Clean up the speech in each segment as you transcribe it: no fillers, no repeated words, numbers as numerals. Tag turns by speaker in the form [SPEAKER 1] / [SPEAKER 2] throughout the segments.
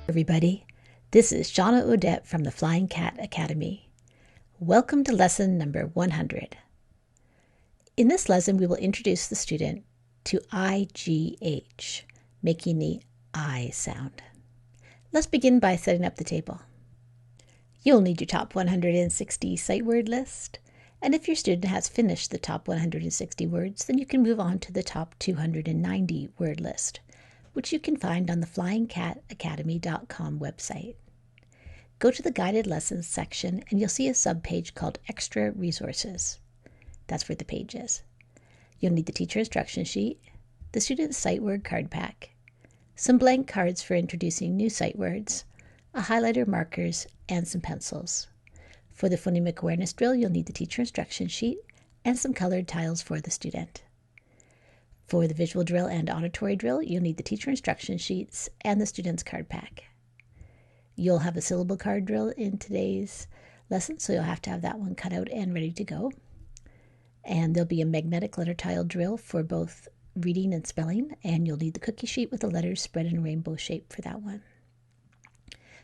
[SPEAKER 1] Everybody, this is Shawna Odette from the Flying Cat Academy. Welcome to lesson number 100. In this lesson, we will introduce the student to IGH, making the I sound. Let's begin by setting up the table. You'll need your top 160 sight word list, and if your student has finished the top 160 words, then you can move on to the top 290 word list, which you can find on the flyingcatacademy.com website. Go to the guided lessons section and you'll see a subpage called Extra Resources. That's where the page is. You'll need the teacher instruction sheet, the student sight word card pack, some blank cards for introducing new sight words, a highlighter, markers, and some pencils. For the phonemic awareness drill, you'll need the teacher instruction sheet and some colored tiles for the student. For the visual drill and auditory drill, you'll need the teacher instruction sheets and the student's card pack. You'll have a syllable card drill in today's lesson, so you'll have to have that one cut out and ready to go. And there'll be a magnetic letter tile drill for both reading and spelling, and you'll need the cookie sheet with the letters spread in a rainbow shape for that one.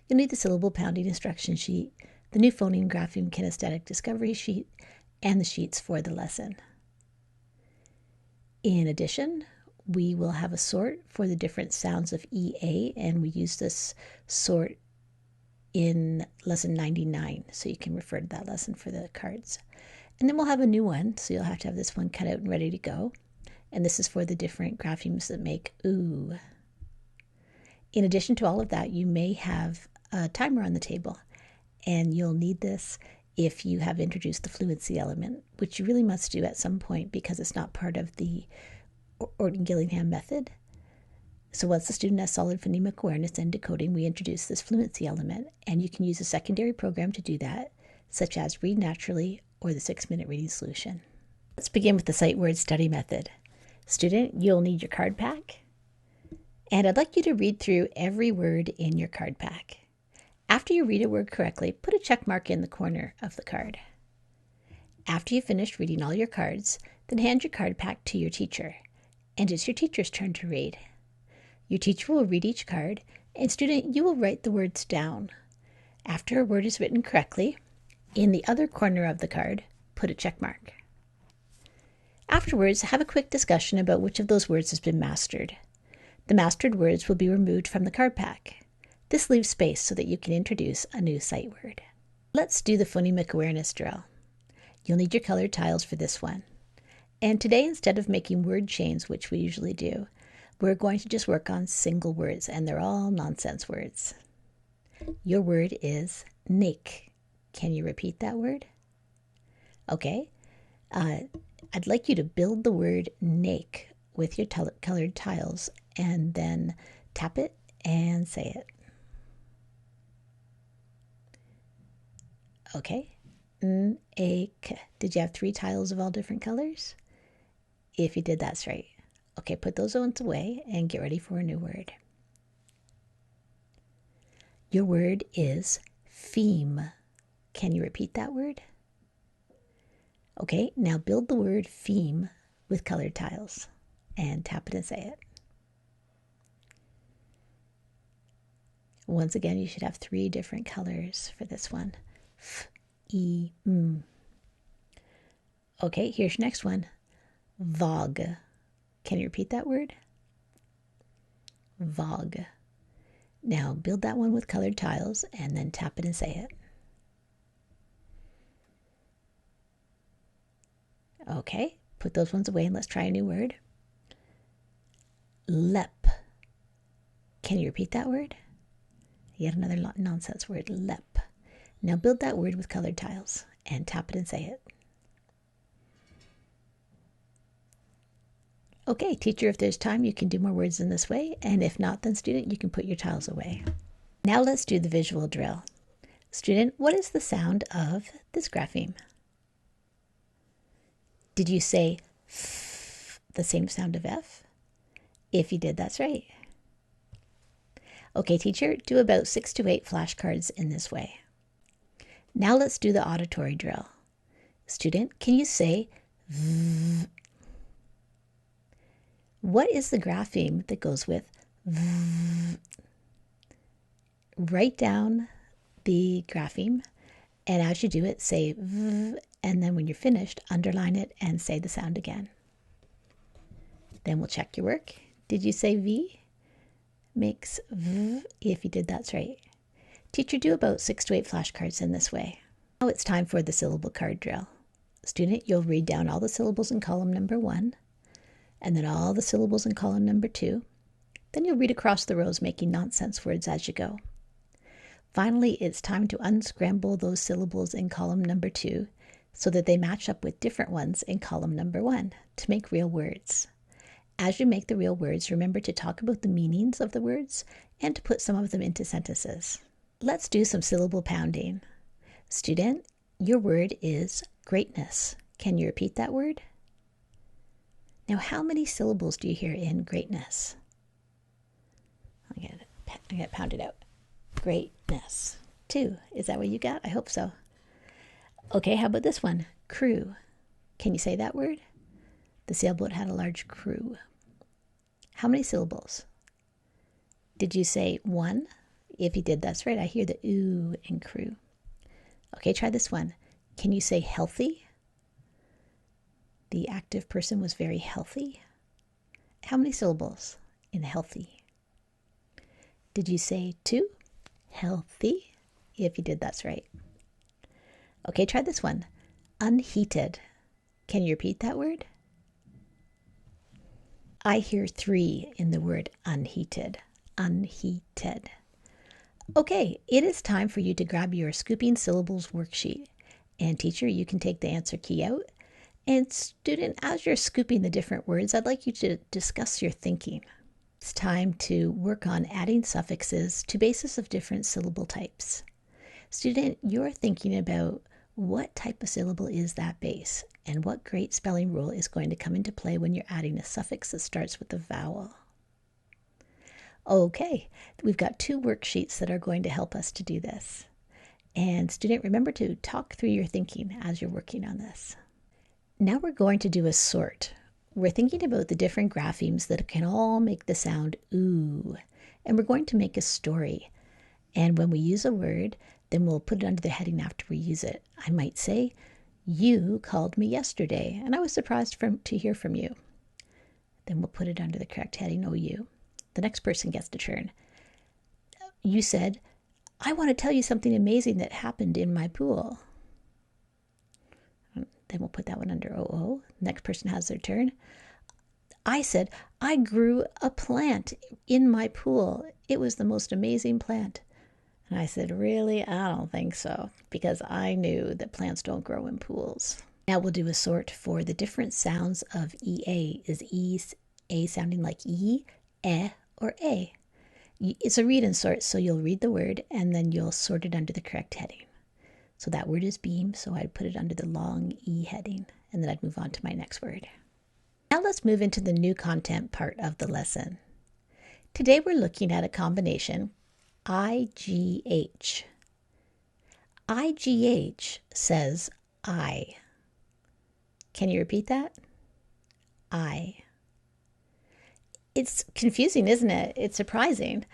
[SPEAKER 1] You'll need the syllable pounding instruction sheet, the new phoneme grapheme kinesthetic discovery sheet, and the sheets for the lesson. In addition, we will have a sort for the different sounds of EA, and we use this sort in lesson 99, so you can refer to that lesson for the cards. And then we'll have a new one, so you'll have to have this one cut out and ready to go. And this is for the different graphemes that make ooh. In addition to all of that, you may have a timer on the table, and you'll need this if you have introduced the fluency element, which you really must do at some point because it's not part of the Orton Gillingham method. So once the student has solid phonemic awareness and decoding, we introduce this fluency element, and you can use a secondary program to do that, such as Read Naturally or the 6-minute reading solution. Let's begin with the sight word study method. Student, you'll need your card pack, and I'd like you to read through every word in your card pack. After you read a word correctly, put a check mark in the corner of the card. After you've finished reading all your cards, then hand your card pack to your teacher, and it's your teacher's turn to read. Your teacher will read each card, and student, you will write the words down. After a word is written correctly, in the other corner of the card, put a check mark. Afterwards, have a quick discussion about which of those words has been mastered. The mastered words will be removed from the card pack. This leaves space so that you can introduce a new sight word. Let's do the phonemic awareness drill. You'll need your colored tiles for this one. And today, instead of making word chains, which we usually do, we're going to just work on single words, and they're all nonsense words. Your word is nake. Can you repeat that word? Okay. I'd like you to build the word nake with your colored tiles and then tap it and say it. Okay. N-A-K. Did you have 3 tiles of all different colors? If you did, that's right. Okay, put those ones away and get ready for a new word. Your word is theme. Can you repeat that word? Okay, now build the word theme with colored tiles and tap it and say it. Once again, you should have 3 different colors for this one. F-E-M. Okay, here's your next one. Vog. Can you repeat that word? Vog. Now build that one with colored tiles and then tap it and say it. Okay, put those ones away and let's try a new word. Lep. Can you repeat that word? Yet another nonsense word, lep. Now build that word with colored tiles and tap it and say it. Okay, teacher, if there's time, you can do more words in this way, and if not, then student, you can put your tiles away. Now let's do the visual drill. Student, what is the sound of this grapheme? Did you say F, the same sound of F? If you did, that's right. Okay, teacher, do about 6 to 8 flashcards in this way. Now let's do the auditory drill. Student, can you say V? What is the grapheme that goes with V? Write down the grapheme, and as you do it, say v, and then when you're finished, underline it and say the sound again. Then we'll check your work. Did you say V? Makes V. If you did, that's right. Teacher, do about 6 to 8 flashcards in this way. Now it's time for the syllable card drill. Student, you'll read down all the syllables in column number 1, and then all the syllables in column number 2. Then you'll read across the rows, making nonsense words as you go. Finally, it's time to unscramble those syllables in column number 2 so that they match up with different ones in column number 1 to make real words. As you make the real words, remember to talk about the meanings of the words and to put some of them into sentences. Let's do some syllable pounding. Student, your word is greatness. Can you repeat that word? Now, how many syllables do you hear in greatness? I'm going to pound it out. Greatness. 2. Is that what you got? I hope so. Okay, how about this one? Crew. Can you say that word? The sailboat had a large crew. How many syllables? Did you say 1? If you did, that's right. I hear the ooh in crew. Okay, try this one. Can you say healthy? The active person was very healthy. How many syllables in healthy? Did you say 2? Healthy. If you did, that's right. Okay, try this one. Unheated. Can you repeat that word? I hear 3 in the word unheated. Unheated. Okay, it is time for you to grab your Scooping Syllables worksheet. And teacher, you can take the answer key out. And student, as you're scooping the different words, I'd like you to discuss your thinking. It's time to work on adding suffixes to bases of different syllable types. Student, you're thinking about what type of syllable is that base and what great spelling rule is going to come into play when you're adding a suffix that starts with a vowel. Okay, we've got 2 worksheets that are going to help us to do this. And student, remember to talk through your thinking as you're working on this. Now we're going to do a sort. We're thinking about the different graphemes that can all make the sound ooh. And we're going to make a story. And when we use a word, then we'll put it under the heading after we use it. I might say, you called me yesterday, and I was surprised to hear from you. Then we'll put it under the correct heading, OU. The next person gets to turn. You said, I want to tell you something amazing that happened in my pool. Then we'll put that one under OO. Next person has their turn. I said, I grew a plant in my pool. It was the most amazing plant. And I said, really? I don't think so, because I knew that plants don't grow in pools. Now we'll do a sort for the different sounds of EA. Is A sounding like E, or A? It's a read and sort, so you'll read the word and then you'll sort it under the correct heading. So that word is beam, so I'd put it under the long E heading, and then I'd move on to my next word. Now let's move into the new content part of the lesson. Today we're looking at a combination, IGH. IGH says I. Can you repeat that? I. It's confusing, isn't it? It's surprising.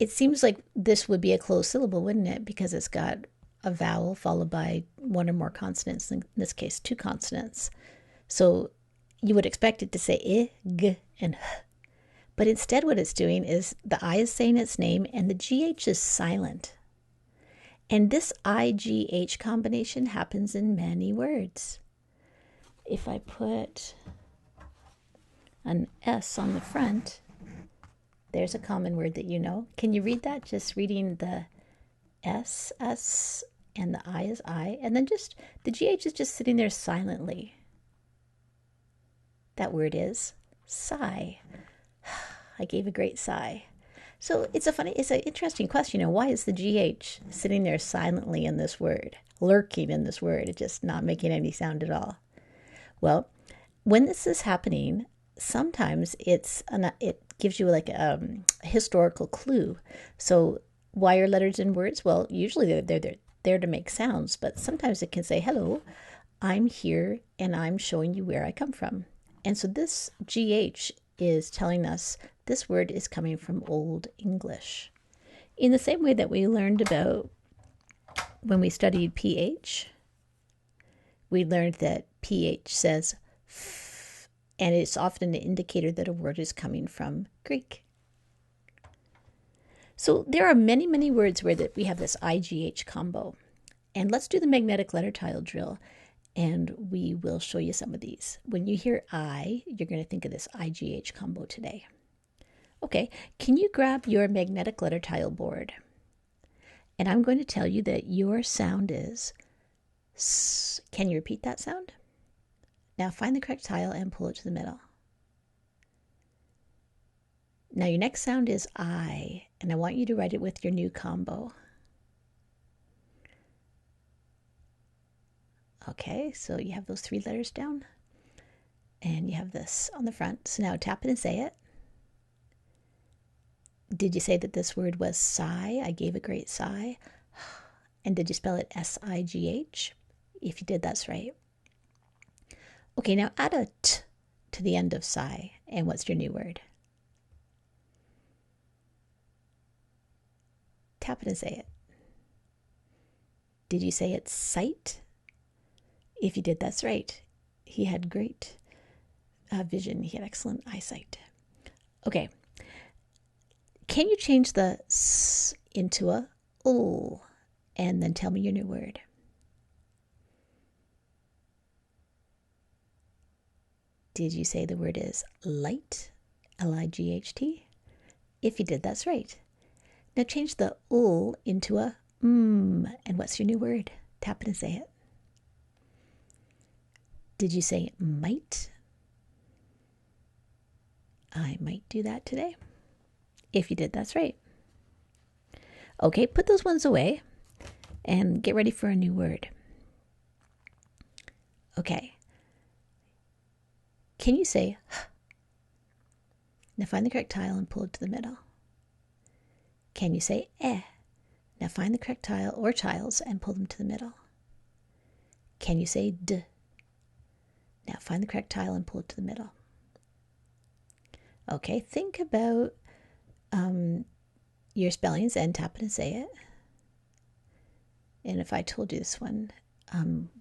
[SPEAKER 1] It seems like this would be a closed syllable, wouldn't it? Because it's got a vowel followed by 1 or more consonants, in this case 2 consonants. So you would expect it to say I, G, and H. But instead what it's doing is the I is saying its name and the GH is silent. And this IGH combination happens in many words. If I put an S on the front, there's a common word that you know. Can you read that? Just reading the S, and the I is I, and then just the GH is just sitting there silently. That word is sigh. I gave a great sigh. So it's an interesting question. Why is the GH sitting there silently in this word, lurking in this word, it's just not making any sound at all? Well, when this is happening, sometimes it gives you like a historical clue. So why are letters in words? Well, usually they're there to make sounds, but sometimes it can say, hello, I'm here and I'm showing you where I come from. And so this GH is telling us this word is coming from Old English. In the same way that we learned about when we studied pH, we learned that pH says f, and it's often an indicator that a word is coming from Greek. So there are many, many words where that we have this IGH combo. And let's do the magnetic letter tile drill, and we will show you some of these. When you hear I, you're going to think of this IGH combo today. Okay, can you grab your magnetic letter tile board? And I'm going to tell you that your sound is S. Can you repeat that sound? Now find the correct tile and pull it to the middle. Now your next sound is I, and I want you to write it with your new combo. Okay, so you have those 3 letters down, and you have this on the front. So now tap it and say it. Did you say that this word was sigh? I gave a great sigh. And did you spell it S-I-G-H? If you did, that's right. Okay, now add a T to the end of sigh. And what's your new word? Tap it and say it. Did you say it's sight? If you did, that's right. He had great vision. He had excellent eyesight. Okay. Can you change the S into a O? And then tell me your new word. Did you say the word is light? L-I-G-H-T? If you did, that's right. Now change the O into a M. And what's your new word? Tap it and say it. Did you say might? I might do that today. If you did, that's right. Okay, put those ones away and get ready for a new word. Okay. Can you say H? Now find the correct tile and pull it to the middle. Can you say Eh? Now find the correct tile or tiles and pull them to the middle. Can you say D? Now find the correct tile and pull it to the middle. Okay, think about your spellings and tap it and say it. And if I told you this one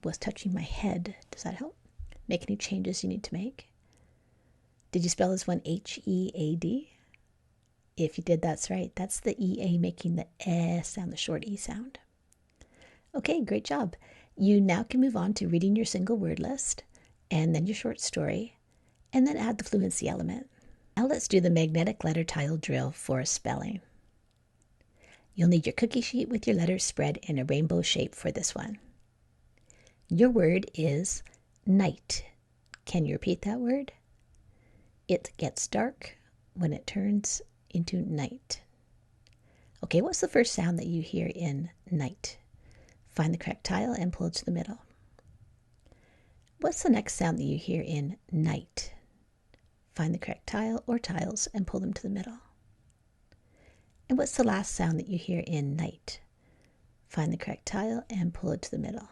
[SPEAKER 1] was touching my head, does that help? Make any changes you need to make? Did you spell this one H-E-A-D? If you did, that's right. That's the E-A making the eh sound, the short E sound. Okay, great job. You now can move on to reading your single word list, and then your short story, and then add the fluency element. Now let's do the magnetic letter tile drill for spelling. You'll need your cookie sheet with your letters spread in a rainbow shape for this one. Your word is night. Can you repeat that word? It gets dark when it turns into night. Okay, what's the first sound that you hear in night? Find the correct tile and pull it to the middle. What's the next sound that you hear in night? Find the correct tile or tiles and pull them to the middle. And what's the last sound that you hear in night? Find the correct tile and pull it to the middle.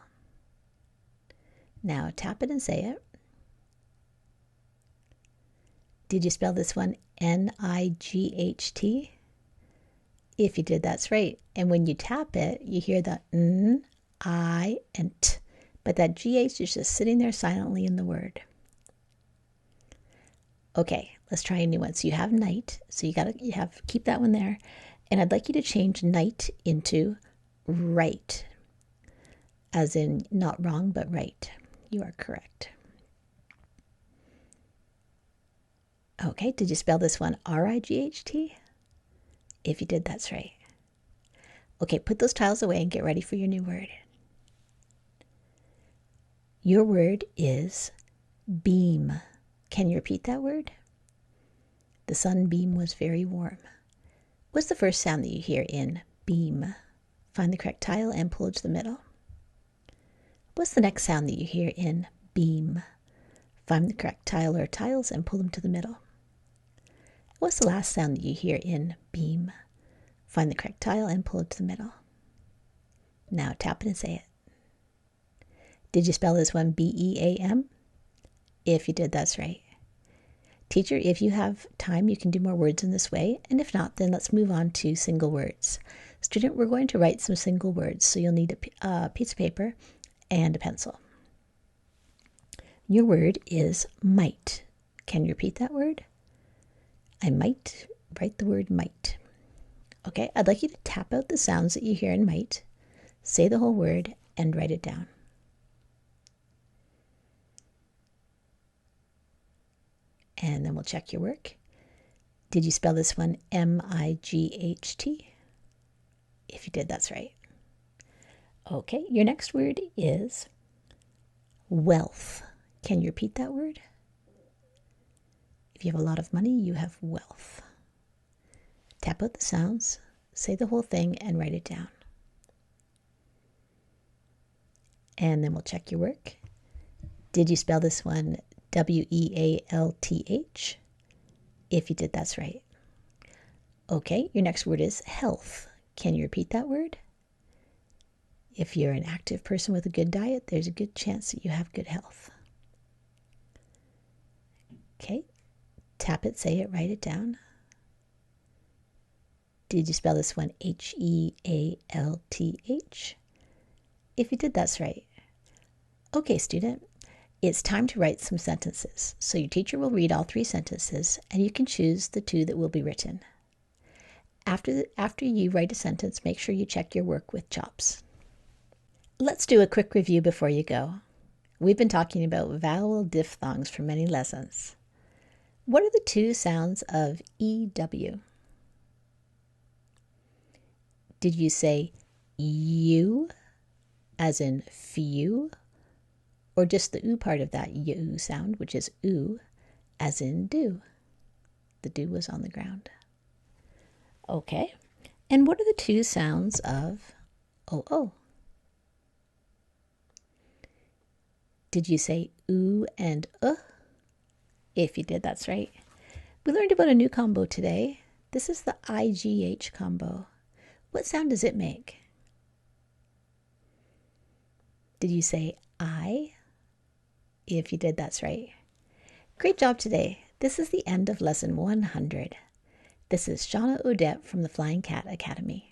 [SPEAKER 1] Now tap it and say it. Did you spell this one N-I-G-H-T? If you did, that's right. And when you tap it, you hear the N, I, and T. But that G-H is just sitting there silently in the word. Okay, let's try a new one. So you have night. So keep that one there. And I'd like you to change night into right. As in not wrong, but right. You are correct. Okay, did you spell this one R-I-G-H-T? If you did, that's right. Okay, put those tiles away and get ready for your new word. Your word is beam. Can you repeat that word? The sunbeam was very warm. What's the first sound that you hear in beam? Find the correct tile and pull it to the middle. What's the next sound that you hear in beam? Find the correct tile or tiles and pull them to the middle. What's the last sound that you hear in beam? Find the correct tile and pull it to the middle. Now tap it and say it. Did you spell this one B-E-A-M? If you did, that's right. Teacher, if you have time, you can do more words in this way, and if not, then let's move on to single words. Student, we're going to write some single words, so you'll need a piece of paper and a pencil. Your word is might. Can you repeat that word? I might write the word might. Okay, I'd like you to tap out the sounds that you hear in might, say the whole word, and write it down. And then we'll check your work. Did you spell this one M-I-G-H-T? If you did, that's right. Okay, your next word is wealth. Can you repeat that word? If you have a lot of money, you have wealth. Tap out the sounds, say the whole thing, and write it down. And then we'll check your work. Did you spell this one W-E-A-L-T-H? If you did, that's right. Okay, your next word is health. Can you repeat that word? If you're an active person with a good diet, there's a good chance that you have good health. Okay, tap it, say it, write it down. Did you spell this one H-E-A-L-T-H? If you did, that's right. Okay, student, it's time to write some sentences. So your teacher will read all 3 sentences, and you can choose the 2 that will be written. After you write a sentence, make sure you check your work with CHOPS. Let's do a quick review before you go. We've been talking about vowel diphthongs for many lessons. What are the 2 sounds of EW? Did you say you, as in few, or just the oo part of that you sound, which is oo, as in do? The dew was on the ground. Okay. And what are the 2 sounds of oo? Did you say oo and If you did, that's right. We learned about a new combo today. This is the IGH combo. What sound does it make? Did you say I? If you did, that's right. Great job today. This is the end of lesson 100. This is Shawna Odette from the Flying Cat Academy.